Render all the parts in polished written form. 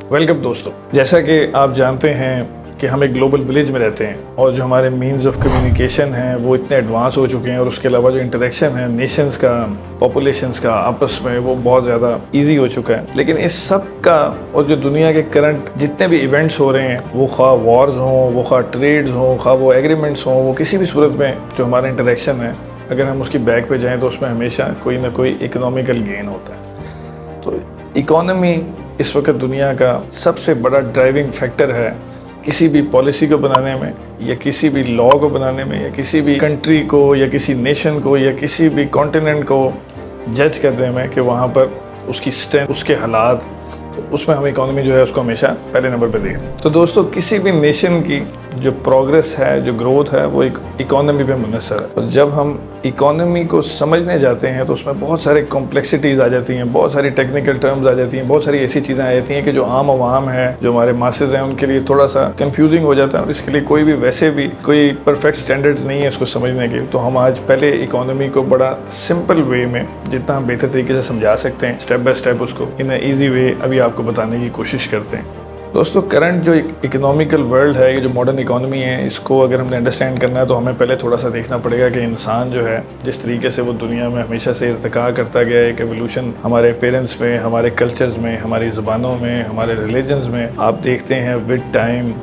Welcome दोस्तों, जैसा कि आप जानते हैं कि हम एक ग्लोबल विलेज में रहते हैं और जो हमारे मीन्स ऑफ कम्युनिकेशन हैं वो इतने एडवांस हो चुके हैं और उसके अलावा जो इंटरेक्शन है नेशंस का, पॉपुलेशंस का आपस में, वो बहुत ज़्यादा इजी हो चुका है। लेकिन इस सब का और जो दुनिया के करंट जितने भी इवेंट्स हो रहे हैं, वो खा वॉर्स हों, वो खा ट्रेड्स हों, खा वो एग्रीमेंट्स हों, वो किसी भी सूरत में जो हमारा इंटरेक्शन है, अगर हम उसकी बैक पे जाएँ तो उसमें हमेशा कोई ना कोई इकोनॉमिकल गेन होता है। तो इकोनॉमी इस वक्त दुनिया का सबसे बड़ा ड्राइविंग फैक्टर है किसी भी पॉलिसी को बनाने में, या किसी भी लॉ को बनाने में, या किसी भी कंट्री को, या किसी नेशन को, या किसी भी कॉन्टिनेंट को जज करने में कि वहाँ पर उसकी स्ट्रेंथ, उसके हालात, तो उसमें हम इकोनॉमी जो है उसको हमेशा पहले नंबर पर देखते हैं। तो दोस्तों, किसी भी नेशन की जो प्रोग्रेस है, जो ग्रोथ है, वो एक इकोनॉमी पे मुनहसर है। और जब हम इकोनॉमी को समझने जाते हैं तो उसमें बहुत सारे कॉम्प्लेक्सिटीज़ आ जाती हैं, बहुत सारी टेक्निकल टर्म्स आ जाती हैं, बहुत सारी ऐसी चीज़ें आ जाती हैं कि जो आम आवाम है, जो हमारे मासेज हैं, उनके लिए थोड़ा सा कंफ्यूजिंग हो जाता है। और इसके लिए कोई भी वैसे भी कोई परफेक्ट स्टैंडर्ड्स नहीं है इसको समझने के। तो हम आज पहले इकोनॉमी को बड़ा सिंपल वे में, जितना हम बेहतर तरीके से समझा सकते हैं, स्टेप बाय स्टेप उसको इन अ ईजी वे अभी आपको बताने की कोशिश करते हैं। दोस्तों, करंट जो इकोनॉमिकल वर्ल्ड है, ये जो मॉडर्न इकोनॉमी है, इसको अगर हमने अंडरस्टैंड करना है तो हमें पहले थोड़ा सा देखना पड़ेगा कि इंसान जो है, जिस तरीके से वो दुनिया में हमेशा से इर्तिका करता गया है, एक एवोल्यूशन हमारे पेरेंट्स में, हमारे कल्चर्स में, हमारी ज़ुबानों में, हमारे रिलीजन्स में, आप देखते हैं विद टाइम,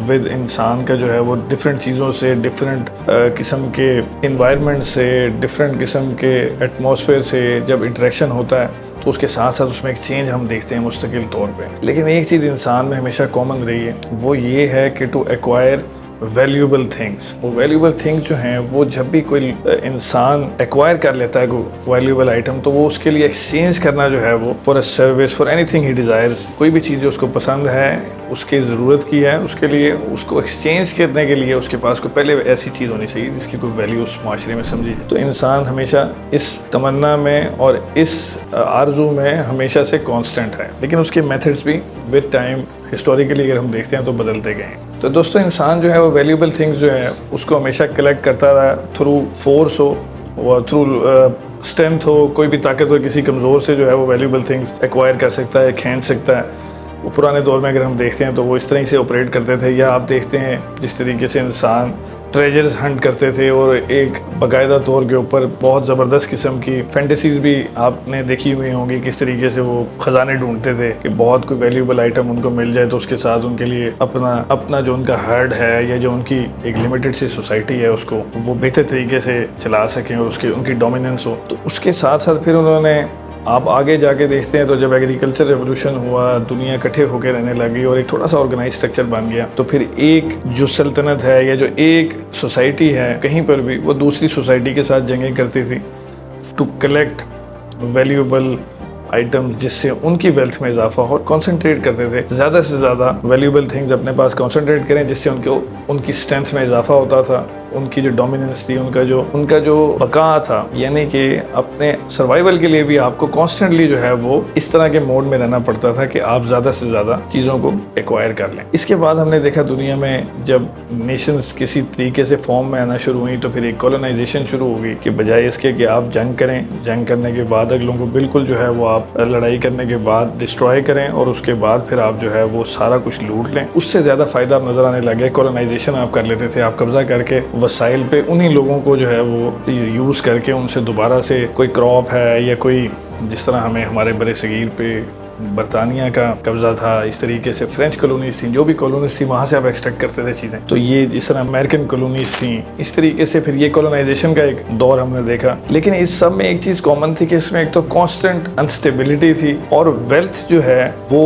विद इंसान का जो है वो डिफरेंट चीज़ों से, डिफरेंट किस्म के इन्वायरमेंट से, डिफरेंट किस्म के एटमॉस्फेयर से जब इंटरेक्शन होता है तो उसके साथ साथ उसमें एक चेंज हम देखते हैं मुस्तकिल तौर पे। लेकिन एक चीज़ इंसान में हमेशा कॉमन रही है, वो ये है कि टू एक्वायर वैल्यूएबल थिंग्स। वो वैल्यूएबल थिंग्स जो हैं, वो जब भी कोई इंसान एक्वायर कर लेता है कोई वैल्यूएबल आइटम, तो वो उसके लिए एक्सचेंज करना जो है वो for a service, for anything he desires, कोई भी चीज़ जो उसको पसंद है, उसकी ज़रूरत की है, उसके लिए उसको एक्सचेंज करने के लिए उसके पास को पहले ऐसी चीज़ होनी चाहिए जिसकी कोई वैल्यू उस माशरे में समझी जाए। तो इंसान हमेशा इस तमन्ना में और इस आरजू में हमेशा से कांस्टेंट है, लेकिन उसके मेथड्स भी विद टाइम हिस्टोरिकली अगर हम देखते हैं तो बदलते गए हैं। तो दोस्तों, इंसान जो है वो वैल्यूएबल थिंग्स जो है उसको हमेशा कलेक्ट करता रहा, थ्रू फोर्स हो और थ्रू स्ट्रेंथ हो, कोई भी ताकतवर किसी कमज़ोर से जो है वो वैल्यूएबल थिंग्स एक्वायर कर सकता है, खींच सकता है। वो पुराने दौर में अगर हम देखते हैं तो वो इस तरह से ऑपरेट करते थे। या आप देखते हैं जिस तरीके से इंसान ट्रेजर्स हंट करते थे और एक बाकायदा तौर के ऊपर बहुत ज़बरदस्त किस्म की फैंटेसीज भी आपने देखी हुई होंगी, किस तरीके से वो ख़जाने ढूंढते थे कि बहुत कोई वैल्यूएबल आइटम उनको मिल जाए तो उसके साथ उनके लिए अपना जो उनका हर्ड है या जो उनकी एक लिमिटेड सी सोसाइटी है उसको वो बेहतर तरीके से चला सकें और उनकी डोमिनेंस हो। तो उसके साथ साथ फिर उन्होंने, आप आगे जाके देखते हैं तो जब एग्रीकल्चर रेवोल्यूशन हुआ, दुनिया इकट्ठे होकर रहने लगी और एक थोड़ा सा ऑर्गेनाइज स्ट्रक्चर बन गया, तो फिर एक जो सल्तनत है या जो एक सोसाइटी है, कहीं पर भी वो दूसरी सोसाइटी के साथ जंगें करती थी टू कलेक्ट वैल्यूएबल आइटम्स, जिससे उनकी वेल्थ में इजाफा हो, और कॉन्सेंट्रेट करते थे ज़्यादा से ज़्यादा वैल्यूएबल थिंग्स अपने पास कॉन्सेंट्रेट करें, जिससे उनकी स्ट्रेंथ में इजाफा होता था, उनकी जो डोमिनेंस थी, उनका जो बका था, यानी कि अपने सर्वाइवल के लिए भी आपको कॉन्स्टेंटली जो है वो इस तरह के मोड में रहना पड़ता था कि आप ज़्यादा से ज़्यादा चीज़ों को एक्वायर कर लें। इसके बाद हमने देखा दुनिया में जब नेशंस किसी तरीके से फॉर्म में आना शुरू हुई तो फिर एक कॉलोनाइजेशन शुरू हो गई कि बजाय इसके कि आप जंग करें, जंग करने के बाद अगलों को बिल्कुल जो है वो आप लड़ाई करने के बाद डिस्ट्रॉय करें और उसके बाद फिर आप जो है वो सारा कुछ लूट लें, उससे ज़्यादा फ़ायदा आप नज़र आने लगे। कॉलोनाइजेशन आप कर लेते थे, आप कब्जा करके वसाइल पे उन्हीं लोगों को जो है वो यूज़ करके उनसे दोबारा से कोई क्रॉप है या कोई, जिस तरह हमें हमारे बड़े सगीर पे बरतानिया का कब्जा था, इस तरीके से फ्रेंच कॉलोनीज थी, जो भी कॉलोनीज थी वहाँ से आप एक्सट्रैक्ट करते थे चीज़ें। तो ये जिस तरह अमेरिकन कॉलोनीज थी, इस तरीके से फिर ये कॉलोनाइजेशन का एक दौर हमने देखा। लेकिन इस सब में एक चीज़ कॉमन थी कि इसमें एक तो कांस्टेंट अनस्टेबिलिटी थी और वेल्थ जो है वो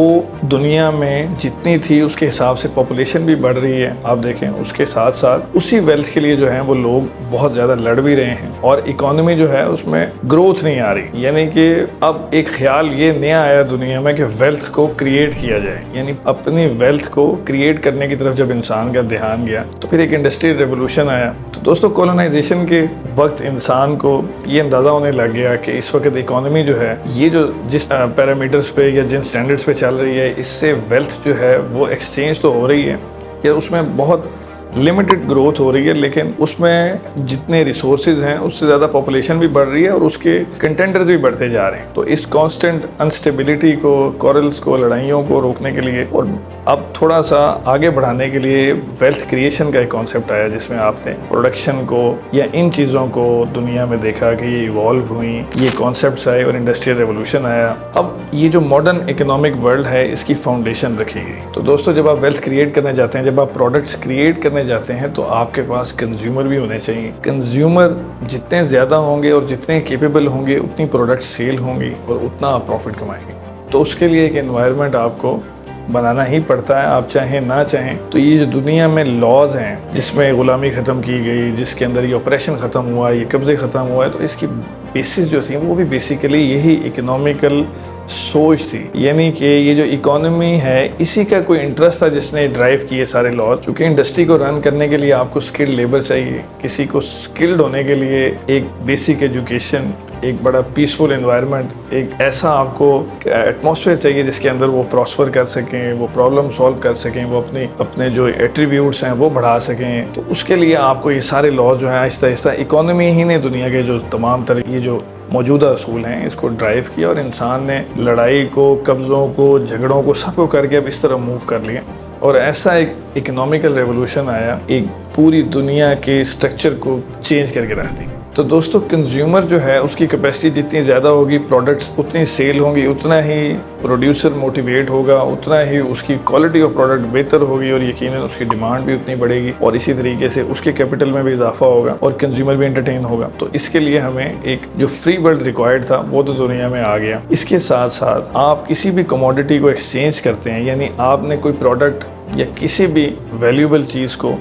दुनिया में जितनी थी उसके हिसाब से पॉपुलेशन भी बढ़ रही है। आप देखें, उसके साथ साथ उसी वेल्थ के लिए जो है वो लोग बहुत ज़्यादा लड़ भी रहे हैं और इकोनॉमी जो है उसमें ग्रोथ नहीं आ रही। यानी कि अब एक ख्याल ये नया आया दुनिया में कि वेल्थ को क्रिएट किया जाए, यानी अपनी वेल्थ को क्रिएट करने की तरफ जब इंसान का ध्यान गया तो फिर एक इंडस्ट्रियल रेवोल्यूशन आया। तो दोस्तों, कॉलोनाइजेशन के वक्त इंसान को ये अंदाज़ा होने लग गया कि इस वक्त इकोनॉमी जो है ये जो जिस पैरामीटर्स पे या जिन स्टैंडर्ड्स पे चल रही है, इससे वेल्थ जो है वो एक्सचेंज तो हो रही है या उसमें बहुत लिमिटेड ग्रोथ हो रही है, लेकिन उसमें जितने रिसोर्सेज हैं उससे ज़्यादा पॉपुलेशन भी बढ़ रही है और उसके कंटेंडर्स भी बढ़ते जा रहे हैं। तो इस कांस्टेंट अनस्टेबिलिटी को, कॉरल्स को, लड़ाइयों को रोकने के लिए और अब थोड़ा सा आगे बढ़ाने के लिए वेल्थ क्रिएशन का एक कॉन्सेप्ट आया, जिसमें आपने प्रोडक्शन को या इन चीज़ों को दुनिया में देखा कि ये इवॉल्व हुई, ये कॉन्सेप्ट्स आए और इंडस्ट्रियल रेवोल्यूशन आया। अब ये जो मॉडर्न इकोनॉमिक वर्ल्ड है इसकी फाउंडेशन रखी गई। तो दोस्तों, जब आप वेल्थ क्रिएट करने जाते हैं, जब आप प्रोडक्ट्स क्रिएट करने जाते हैं, तो आपके पास कंज्यूमर भी होने चाहिए। कंज्यूमर जितने ज़्यादा होंगे और जितने केपेबल होंगे उतनी प्रोडक्ट सेल होंगी और उतना आप प्रॉफिट कमाएंगे। तो उसके लिए एक एनवायरनमेंट आपको बनाना ही पड़ता है, आप चाहें ना चाहें। तो ये जो दुनिया में लॉज हैं जिसमें ग़ुलामी ख़त्म की गई, जिसके अंदर ये ऑपरेशन ख़त्म हुआ, ये कब्ज़े ख़त्म हुआ है, तो इसकी बेसिस जो थी वो भी बेसिकली यही इकोनॉमिकल सोच थी। यानी कि ये जो इकोनॉमी है इसी का कोई इंटरेस्ट था जिसने ड्राइव किए सारे लॉज। क्योंकि इंडस्ट्री को रन करने के लिए आपको स्किल्ड लेबर चाहिए, किसी को स्किल्ड होने के लिए एक बेसिक एजुकेशन, एक बड़ा पीसफुल एनवायरनमेंट, एक ऐसा आपको एटमॉस्फेयर चाहिए जिसके अंदर वो प्रॉस्पर कर सकें, वो प्रॉब्लम सॉल्व कर सकें, वो अपने जो एट्रीब्यूट्स हैं वो बढ़ा सकें। तो उसके लिए आपको ये सारे लॉज जो हैं आहिस्ता आहिस्ता इकोनॉमी ही ने दुनिया के जो तमाम तरह ये जो मौजूदा असूल हैं इसको ड्राइव किया और इंसान ने लड़ाई को, कब्ज़ों को, झगड़ों को, सबको करके अब इस तरह मूव कर लिया और ऐसा एक इकोनॉमिकल रेवोल्यूशन आया, एक पूरी दुनिया के स्ट्रक्चर को चेंज करके रख दी। तो दोस्तों, कंज्यूमर जो है उसकी कैपेसिटी जितनी ज़्यादा होगी, प्रोडक्ट्स उतनी सेल होंगी, उतना ही प्रोड्यूसर मोटिवेट होगा, उतना ही उसकी क्वालिटी ऑफ प्रोडक्ट बेहतर होगी और यकीनन उसकी डिमांड भी उतनी बढ़ेगी और इसी तरीके से उसके कैपिटल में भी इजाफा होगा और कंज्यूमर भी एंटरटेन होगा। तो इसके लिए हमें एक जो फ्री वर्ल्ड रिक्वायर्ड था वो तो दुनिया में आ गया। इसके साथ साथ आप किसी भी कमोडिटी को एक्सचेंज करते हैं, यानी आपने कोई प्रोडक्ट या किसी भी वैल्यूएबल चीज़ को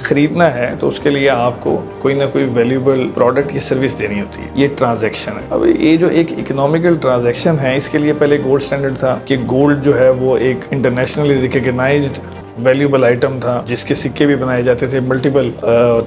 खरीदना है तो उसके लिए आपको कोई ना कोई वैल्यूएबल प्रोडक्ट की सर्विस देनी होती है। ये ट्रांजैक्शन है। अब ये जो एक इकोनॉमिकल ट्रांजैक्शन है इसके लिए पहले गोल्ड स्टैंडर्ड था कि गोल्ड जो है वो एक इंटरनेशनली रिकॉग्नाइज्ड वैल्यूएबल आइटम था जिसके सिक्के भी बनाए जाते थे, मल्टीपल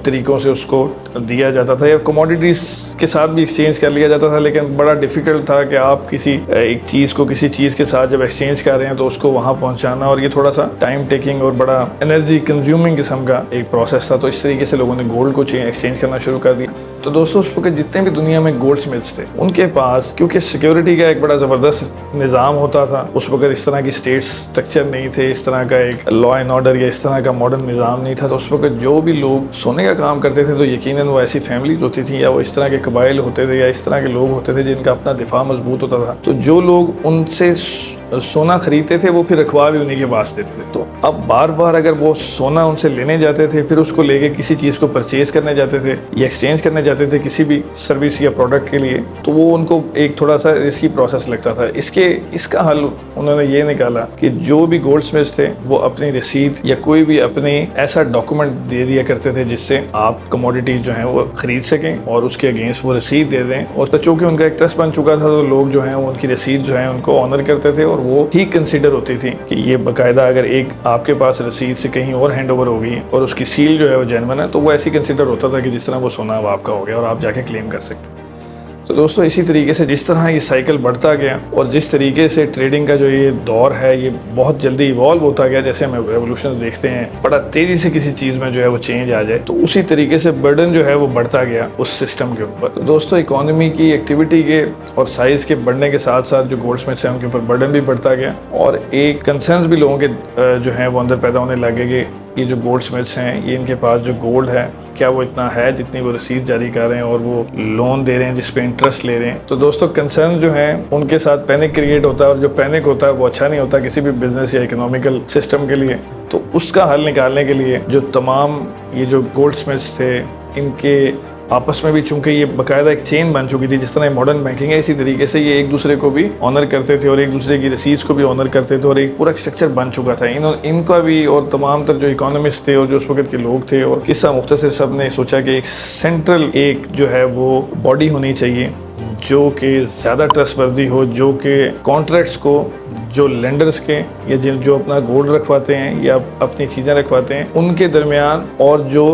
तरीकों से उसको दिया जाता था या कमोडिटीज के साथ भी एक्सचेंज कर लिया जाता था। लेकिन बड़ा डिफिकल्ट था कि आप किसी एक चीज़ को किसी चीज़ के साथ जब एक्सचेंज कर रहे हैं तो उसको वहाँ पहुँचाना, और ये थोड़ा सा टाइम टेकिंग और बड़ा एनर्जी कंज्यूमिंग किस्म का एक प्रोसेस था। तो इस तरीके से लोगों ने गोल्ड को एक्सचेंज करना शुरू कर दिया। तो दोस्तों, उस वक्त जितने भी दुनिया में गोल्ड स्मिथ्स थे उनके पास क्योंकि सिक्योरिटी का एक बड़ा ज़बरदस्त निज़ाम होता था, उस वक्त इस तरह की स्टेट स्ट्रक्चर नहीं थे, इस तरह का एक लॉ एंड ऑर्डर या इस तरह का मॉडर्न निज़ाम नहीं था। तो उस वक्त जो भी लोग सोने का काम करते थे तो यकीनन वो ऐसी फैमिलीज होती थी या वो इस तरह के कबाइल होते थे या इस तरह के लोग होते थे जिनका अपना दिफा मजबूत होता था। तो जो लोग उनसे सोना खरीदते थे वो फिर रखवा भी उन्हीं के पास देते थे। तो अब बार बार अगर वो सोना उनसे लेने जाते थे, फिर उसको लेके किसी चीज़ को परचेज करने जाते थे या एक्सचेंज करने जाते थे किसी भी सर्विस या प्रोडक्ट के लिए, तो वो उनको एक थोड़ा सा रिस्की प्रोसेस लगता था। इसका हल उन्होंने ये निकाला कि जो भी गोल्ड स्मिथ्स थे वो अपनी रसीद या कोई भी अपनी ऐसा डॉक्यूमेंट दे दिया करते थे जिससे आप कमोडिटीज जो हैं वो खरीद सकें और उसके अगेंस्ट वो रसीद दे दें। और चूँकि उनका एक ट्रस्ट बन चुका था तो लोग जो हैं उनकी रसीद जो है उनको ऑनर करते थे और वो ठीक कंसीडर होती थी कि ये बाकायदा अगर एक आपके पास रसीद से कहीं और हैंड ओवर होगी और उसकी सील जो है वो जेन्युइन है तो वो ऐसी कंसीडर होता था कि जिस तरह वो सोना अब आपका हो गया और आप जाके क्लेम कर सकते। तो दोस्तों, इसी तरीके से जिस तरह ये साइकिल बढ़ता गया और जिस तरीके से ट्रेडिंग का जो ये दौर है ये बहुत जल्दी इवॉल्व होता गया, जैसे हम रेवोल्यूशन देखते हैं बड़ा तेजी से किसी चीज़ में जो है वो चेंज आ जाए, तो उसी तरीके से बर्डन जो है वो बढ़ता गया उस सिस्टम के ऊपर। तो दोस्तों, इकोनॉमी की एक्टिविटी के और साइज़ के बढ़ने के साथ साथ जो गोल्ड स्मिथ्स हैं उनके ऊपर बर्डन भी बढ़ता गया और एक कंसर्न्स भी लोगों के जो है वो अंदर पैदा होने लगे कि ये जो गोल्ड स्मिथ्स हैं ये इनके पास जो गोल्ड है क्या वो इतना है जितनी वो रसीद जारी कर रहे हैं और वो लोन दे रहे हैं जिस पे इंटरेस्ट ले रहे हैं। तो दोस्तों, कंसर्न जो हैं उनके साथ पैनिक क्रिएट होता है और जो पैनिक होता है वो अच्छा नहीं होता किसी भी बिजनेस या इकोनॉमिकल सिस्टम के लिए। तो उसका हल निकालने के लिए जो तमाम ये जो गोल्ड स्मिथ्स थे इनके आपस में भी चूंकि ये बाकायदा एक चेन बन चुकी थी, जिस तरह मॉडर्न बैंकिंग है इसी तरीके से ये एक दूसरे को भी ऑनर करते थे और एक दूसरे की रसीद को भी ऑनर करते थे और एक पूरा स्ट्रक्चर बन चुका था। इनका भी और तमाम तर जो इकोनॉमिस्ट थे और जो उस वक्त के लोग थे और किस्सा मुख्तसर सब ने सोचा कि एक सेंट्रल एक जो है वो बॉडी होनी चाहिए जो कि ज़्यादा ट्रस्टवर्दी हो, जो कि कॉन्ट्रैक्ट्स को जो लेंडर्स के या जो अपना गोल्ड रखवाते हैं या अपनी चीज़ें रखवाते हैं उनके दरमियान और जो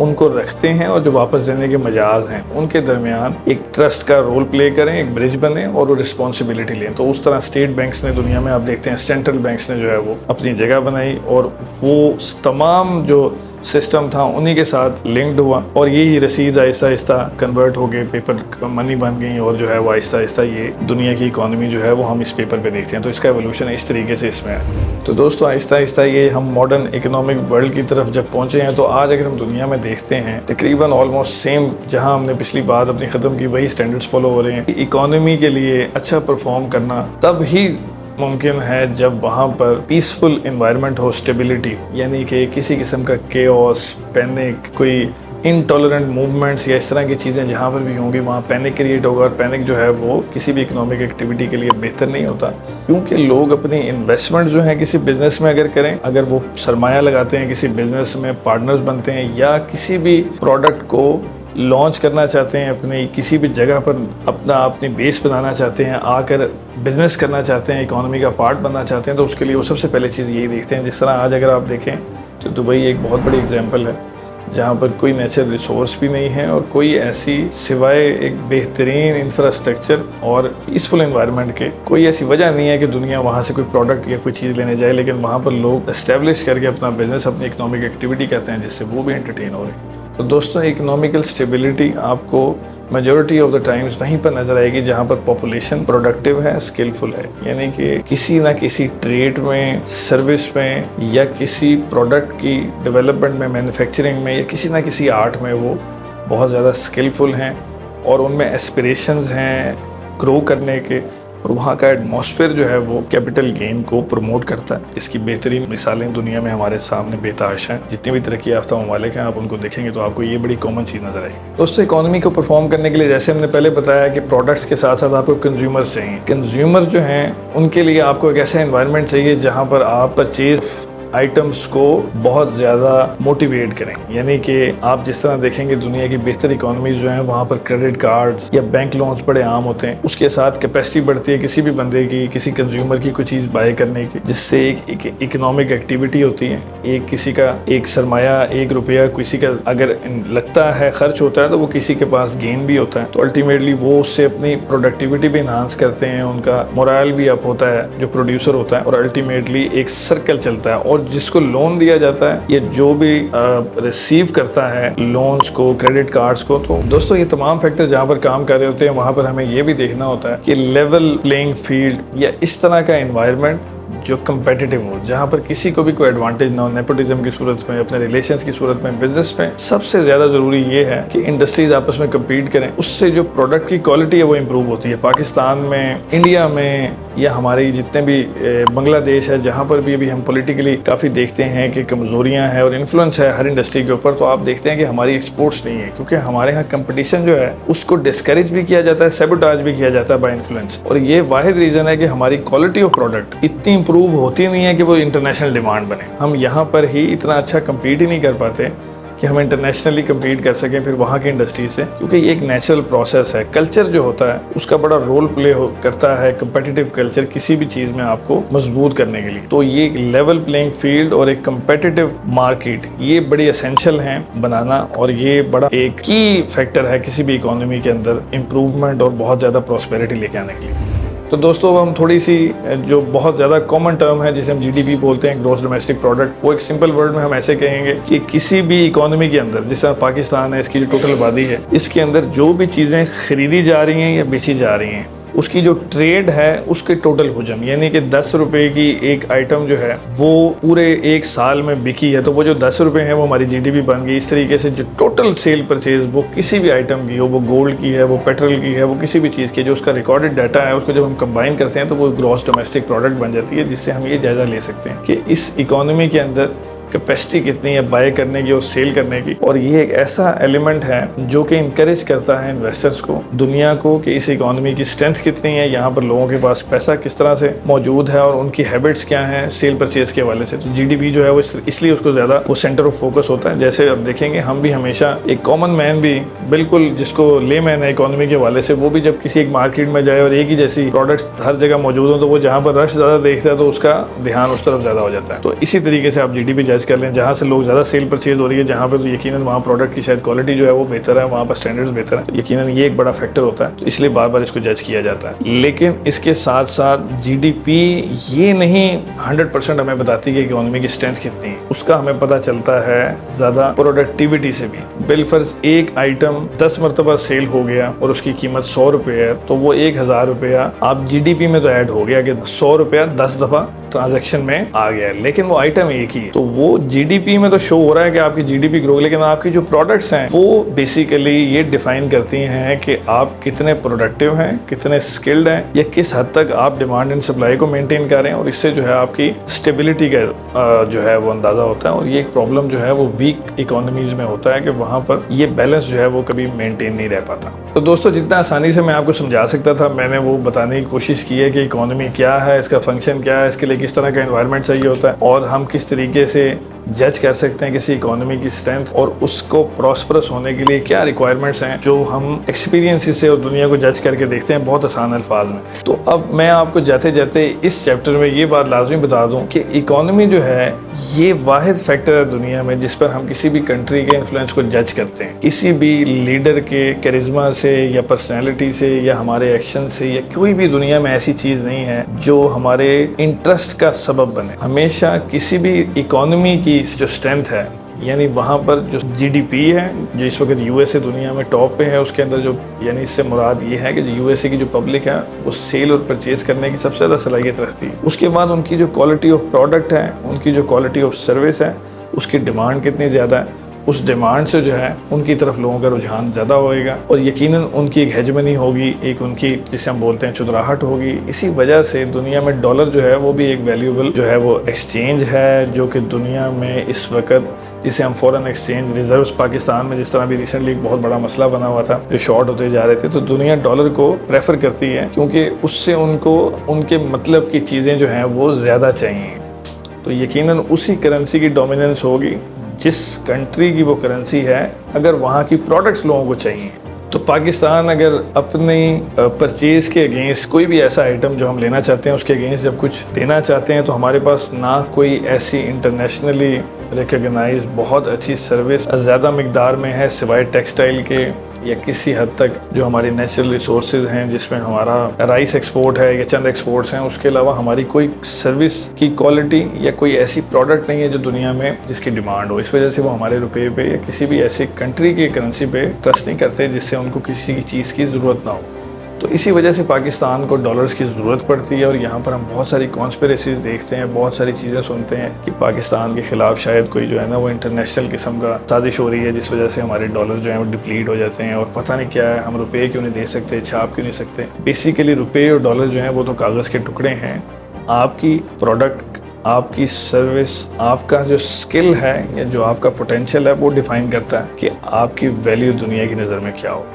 उनको रखते हैं और जो वापस देने के मजाज हैं उनके दरमियान एक ट्रस्ट का रोल प्ले करें, एक ब्रिज बने और वो रिस्पॉन्सिबिलिटी लें। तो उस तरह स्टेट बैंक्स ने दुनिया में आप देखते हैं सेंट्रल बैंक्स ने जो है वो अपनी जगह बनाई और वो तमाम जो सिस्टम था उन्हीं के साथ लिंक्ड हुआ, और यही रसीद आहिस्ता आहिस्ता कन्वर्ट हो गए, पेपर मनी बन गई, और जो है वो आहिस्ता आहिस्ता ये दुनिया की इकोनॉमी जो है वो हम इस पेपर पे देखते हैं। तो इसका एवोल्यूशन इस तरीके से इसमें है। तो दोस्तों आहिस्ता आहिस्ता ये हम मॉडर्न इकोनॉमिक वर्ल्ड की तरफ जब पहुँचे हैं, तो आज अगर हम दुनिया में देखते हैं तकरीबन ऑलमोस्ट सेम जहाँ हमने पिछली बात अपनी ख़त्म की वही स्टैंडर्ड्स फॉलो हो रहे हैं। इकोनॉमी के लिए अच्छा परफॉर्म करना तब ही मुमकिन है जब वहाँ पर पीसफुल इन्वायरमेंट हो, स्टेबिलिटी, यानी कि किसी किस्म का केओस, पैनिक, कोई इनटॉलरेंट मूवमेंट्स या इस तरह की चीज़ें जहाँ पर भी होंगी वहाँ पैनिक क्रिएट होगा, और पैनिक जो है वो किसी भी इकोनॉमिक एक्टिविटी के लिए बेहतर नहीं होता। क्योंकि लोग अपनी इन्वेस्टमेंट जो है किसी बिजनेस में अगर करें, अगर वो सरमाया लगाते हैं किसी बिजनेस में, पार्टनर्स बनते हैं, या किसी भी प्रोडक्ट को लॉन्च करना चाहते हैं, अपनी किसी भी जगह पर अपनी बेस बनाना चाहते हैं, आकर बिजनेस करना चाहते हैं, इकोनॉमी का पार्ट बनना चाहते हैं, तो उसके लिए वो सबसे पहले चीज़ यही देखते हैं। जिस तरह आज अगर आप देखें तो दुबई एक बहुत बड़ी एग्जांपल है जहाँ पर कोई नेचुरल रिसोर्स भी नहीं है और कोई ऐसी सिवाय एक बेहतरीन इंफ्रास्ट्रक्चर और पीसफुल एनवायरनमेंट के कोई ऐसी वजह नहीं है कि दुनिया वहाँ से कोई प्रोडक्ट या कोई चीज़ लेने जाए, लेकिन वहाँ पर लोग एस्टेब्लिश करके अपना बिजनेस, अपनी इकोनॉमिक एक्टिविटी करते हैं जिससे वो भी एंटरटेन हो रहे हैं। तो दोस्तों इकोनॉमिकल स्टेबिलिटी आपको मेजॉरिटी ऑफ द टाइम्स वहीं पर नज़र आएगी जहाँ पर पॉपुलेशन प्रोडक्टिव है, स्किलफुल है, यानी कि किसी ना किसी ट्रेड में, सर्विस में, या किसी प्रोडक्ट की डेवलपमेंट में, मैन्युफैक्चरिंग में, या किसी ना किसी आर्ट में वो बहुत ज़्यादा स्किलफुल हैं और उनमें एस्पिरेशंस हैं ग्रो करने के, और वहाँ का एटमॉस्फेयर जो है वो कैपिटल गेन को प्रमोट करता है। इसकी बेहतरीन मिसालें दुनिया में हमारे सामने बेतहाशा हैं। जितनी भी तरक्की याफ्ता ममालिक हैं आप उनको देखेंगे तो आपको ये बड़ी कॉमन चीज़ नजर आएगी। दोस्तों इकोनॉमी को परफॉर्म करने के लिए जैसे हमने पहले बताया कि प्रोडक्ट्स के साथ साथ आपको कंज्यूमर्स चाहिए। कंज्यूमर जो हैं उनके लिए आपको एक ऐसा एनवायरनमेंट चाहिए जहाँ पर आप परचेज आइटम्स को बहुत ज़्यादा मोटिवेट करें, यानी कि आप जिस तरह देखेंगे दुनिया की बेहतर इकोनॉमीज जो हैं वहाँ पर क्रेडिट कार्ड्स या बैंक लोन्स बड़े आम होते हैं, उसके साथ कैपेसिटी बढ़ती है किसी भी बंदे की, किसी कंज्यूमर की कोई चीज़ बाय करने की, जिससे एक इकोनॉमिक एक्टिविटी होती है। एक किसी का एक सरमाया, एक रुपया किसी का अगर लगता है खर्च होता है तो वो किसी के पास गेन भी होता है, तो अल्टीमेटली वो उससे अपनी प्रोडक्टिविटी भी इन्हांस करते हैं, उनका मोरल भी अप होता है जो प्रोड्यूसर होता है, और अल्टीमेटली एक सर्कल चलता है। और जिसको लोन दिया जाता है या जो भी रिसीव करता है लोन्स को, क्रेडिट कार्ड्स को, तो दोस्तों ये तमाम फैक्टर जहाँ पर काम कर रहे होते हैं वहाँ पर हमें ये भी देखना होता है कि लेवल प्लेइंग फील्ड या इस तरह का एनवायरनमेंट जो कम्पेटिटिव हो, जहाँ पर किसी को भी कोई एडवांटेज ना हो, नेपोटिज्म की सूरत में, अपने रिलेशंस की सूरत में, बिजनेस में सबसे ज़्यादा ज़रूरी ये है कि इंडस्ट्रीज आपस में कम्पीट करें, उससे जो प्रोडक्ट की क्वालिटी है वो इम्प्रूव होती है। पाकिस्तान में, इंडिया में, या हमारे जितने भी बांग्लादेश है, जहाँ पर भी अभी हम पॉलिटिकली काफ़ी देखते हैं कि कमज़ोरियाँ हैं और इन्फ्लुएंस है हर इंडस्ट्री के ऊपर, तो आप देखते हैं कि हमारी एक्सपोर्ट्स नहीं है, क्योंकि हमारे यहाँ कंपटीशन जो है उसको डिस्करेज भी किया जाता है, सैबोटाज भी किया जाता है बाय इन्फ्लुएंस। और ये वाहिद रीज़न है कि हमारी क्वालिटी ऑफ प्रोडक्ट इतनी इम्प्रूव होती नहीं है कि वो इंटरनेशनल डिमांड बने। हम यहाँ पर ही इतना अच्छा कम्पीट ही नहीं कर पाते कि हम इंटरनेशनली कम्पीट कर सकें फिर वहाँ की इंडस्ट्री से, क्योंकि ये एक नेचुरल प्रोसेस है। कल्चर जो होता है उसका बड़ा रोल प्ले करता है, कम्पिटिटिव कल्चर किसी भी चीज़ में आपको मजबूत करने के लिए। तो ये एक लेवल प्लेइंग फील्ड और एक कम्पिटिटिव मार्केट ये बड़ी एसेंशियल हैं बनाना, और ये बड़ा एक की फैक्टर है किसी भी इकोनॉमी के अंदर इम्प्रूवमेंट और बहुत ज़्यादा प्रॉस्पेरिटी लेके आने के लिए। तो दोस्तों अब हम थोड़ी सी जो बहुत ज़्यादा कॉमन टर्म है जिसे हम जीडीपी बोलते हैं, ग्रॉस डोमेस्टिक प्रोडक्ट, वो एक सिंपल वर्ड में हम ऐसे कहेंगे कि किसी भी इकोनॉमी के अंदर, जैसा पाकिस्तान है, इसकी जो टोटल आबादी है, इसके अंदर जो भी चीज़ें खरीदी जा रही हैं या बेची जा रही हैं, उसकी जो ट्रेड है उसके टोटल हुजम, यानी कि 10 रुपए की एक आइटम जो है वो पूरे एक साल में बिकी है, तो वो जो 10 रुपए हैं वो हमारी जीडीपी बन गई। इस तरीके से जो टोटल सेल परचेज वो किसी भी आइटम की हो, वो गोल्ड की है, वो पेट्रोल की है, वो किसी भी चीज़ की, जो उसका रिकॉर्डेड डाटा है उसको जब हम कंबाइन करते हैं तो वो ग्रॉस डोमेस्टिक प्रोडक्ट बन जाती है, जिससे हम ये जायज़ा ले सकते हैं कि इस इकोनॉमी के अंदर कैपेसिटी कितनी है बाय करने की और सेल करने की। और ये एक ऐसा एलिमेंट है जो कि इनकरेज करता है इन्वेस्टर्स को, दुनिया को, कि इस इकोनॉमी की स्ट्रेंथ कितनी है, यहाँ पर लोगों के पास पैसा किस तरह से मौजूद है और उनकी हैबिट्स क्या हैं सेल परचेज के हवाले से। तो जीडीपी जो है वो इसलिए उसको ज़्यादा वो सेंटर ऑफ फोकस होता है। जैसे अब देखेंगे हम भी हमेशा एक कॉमन मैन भी बिल्कुल जिसको ले मैन है इकोनॉमी के हवाले से, वो भी जब किसी एक मार्केट में जाए और एक ही जैसी प्रोडक्ट्स हर जगह मौजूद हो तो वो जहाँ पर रश ज़्यादा देखता है तो उसका ध्यान उस तरफ ज़्यादा हो जाता है। तो इसी तरीके से आप जीडीपी जैसे सर्च कर लें, जहाँ से लोग ज़्यादा सेल परचेज हो रही है जहाँ पे, तो यकीनन वहाँ प्रोडक्ट की शायद क्वालिटी जो है वो बेहतर है, वहाँ पर स्टैंडर्ड्स बेहतर है, तो यकीनन ये एक बड़ा फैक्टर होता है, तो इसलिए बार बार इसको जज किया जाता है। लेकिन इसके साथ साथ जीडीपी ये नहीं 100% हमें बताती है कि इकोनॉमी की स्ट्रेंथ कितनी है, उसका हमें पता चलता है ज़्यादा प्रोडक्टिविटी से भी। बिलफर्ज एक आइटम 10 मरतबा सेल हो गया और उसकी कीमत 100 रुपये है, तो वो 1000 रुपया आप जीडीपी में तो ऐड हो गया कि 100 रुपया 10 दफ़ा ट्रांजैक्शन में आ गया है, लेकिन वो आइटम एक ही है, तो वो जीडीपी में तो शो हो रहा है कि आपकी जीडीपी ग्रो, लेकिन आपकी जो प्रोडक्ट्स हैं वो बेसिकली ये डिफाइन करती हैं कि आप कितने प्रोडक्टिव हैं, कितने स्किल्ड हैं, या किस हद तक आप डिमांड एंड सप्लाई को मेंटेन कर रहे हैं, और इससे जो है आपकी स्टेबिलिटी का जो है वो अंदाजा होता है। और ये एक प्रॉब्लम जो है वो वीक इकोनॉमीज में होता है कि वहाँ पर ये बैलेंस जो है वो कभी मेंटेन नहीं रह पाता। तो दोस्तों, जितना आसानी से मैं आपको समझा सकता था मैंने वो बताने की कोशिश की है कि इकोनॉमी क्या है, इसका फंक्शन क्या है, इसके लिए किस तरह का एनवायरनमेंट चाहिए होता है, और हम किस तरीके से जज कर सकते हैं किसी इकोनॉमी की स्ट्रेंथ, और उसको प्रॉस्परस होने के लिए क्या रिक्वायरमेंट्स हैं जो हम एक्सपीरियंस से और दुनिया को जज करके देखते हैं बहुत आसान अल्फाज में। तो अब मैं आपको जाते जाते इस चैप्टर में ये बात लाजमी बता दूं कि इकोनॉमी जो है ये वाहिद फैक्टर है दुनिया में जिस पर हम किसी भी कंट्री के इन्फ्लुएंस को जज करते हैं। किसी भी लीडर के करिश्मा से या पर्सनैलिटी से या हमारे एक्शन से, या कोई भी दुनिया में ऐसी चीज़ नहीं है जो हमारे इंटरेस्ट का सबब बने। हमेशा किसी भी इकोनॉमी की जो स्ट्रेंथ है, यानी वहाँ पर जो जीडीपी है जो इस वक्त यूएसए दुनिया में टॉप पे है, उसके अंदर जो, यानी इससे मुराद ये है कि जो यूएसए की जो पब्लिक है वो सेल और परचेज करने की सबसे ज़्यादा सलाहियत रखती है। उसके बाद उनकी जो क्वालिटी ऑफ प्रोडक्ट है, उनकी जो क्वालिटी ऑफ सर्विस है, उसकी डिमांड कितनी ज़्यादा है, उस डिमांड से जो है उनकी तरफ लोगों का रुझान ज़्यादा होएगा, और यकीनन उनकी एक हेजमनी होगी, एक उनकी जिसे हम बोलते हैं चुतराहट होगी। इसी वजह से दुनिया में डॉलर जो है वो भी एक वैल्यूएबल जो है वो एक्सचेंज है, जो कि दुनिया में इस वक्त जिसे हम फॉरेन एक्सचेंज रिजर्व्स पाकिस्तान में जिस तरह भी रिसेंटली एक बहुत बड़ा मसला बना हुआ था, जो शॉर्ट होते जा रहे थे, तो दुनिया डॉलर को प्रेफर करती है क्योंकि उससे उनको उनके मतलब की चीज़ें जो हैं वो ज़्यादा चाहिए। तो यकीनन उसी करेंसी की डोमिनेंस होगी जिस कंट्री की वो करेंसी है, अगर वहाँ की प्रोडक्ट्स लोगों को चाहिए। तो पाकिस्तान अगर अपनी परचेज़ के अगेंस्ट कोई भी ऐसा आइटम जो हम लेना चाहते हैं उसके अगेंस्ट जब कुछ देना चाहते हैं, तो हमारे पास ना कोई ऐसी इंटरनेशनली रिकग्नाइज बहुत अच्छी सर्विस ज़्यादा मिकदार में है सिवाय टेक्सटाइल के, या किसी हद तक जो हमारी नेचुरल रिसोर्सेज हैं जिसमें हमारा राइस एक्सपोर्ट है या चंद एक्सपोर्ट्स हैं, उसके अलावा हमारी कोई सर्विस की क्वालिटी या कोई ऐसी प्रोडक्ट नहीं है जो दुनिया में जिसकी डिमांड हो। इस वजह से वो हमारे रुपये पे या किसी भी ऐसी कंट्री की करेंसी पे ट्रस्ट नहीं करते जिससे उनको किसी की चीज़ की ज़रूरत ना हो। तो इसी वजह से पाकिस्तान को डॉलर्स की ज़रूरत पड़ती है, और यहाँ पर हम बहुत सारी कॉन्स्पिरेसीज देखते हैं, बहुत सारी चीज़ें सुनते हैं कि पाकिस्तान के ख़िलाफ़ शायद कोई जो है ना वो इंटरनेशनल किस्म का साजिश हो रही है जिस वजह से हमारे डॉलर जो है वो डिप्लीट हो जाते हैं, और पता नहीं क्या है, हम रुपये क्यों नहीं दे सकते, छाप क्यों नहीं सकते। बेसिकली रुपये और डॉलर जो हैं वो तो कागज़ के टुकड़े हैं। आपकी प्रोडक्ट, आपकी सर्विस, आपका जो स्किल है या जो आपका पोटेंशियल है वो डिफ़ाइन करता है कि आपकी वैल्यू दुनिया की नज़र में क्या हो।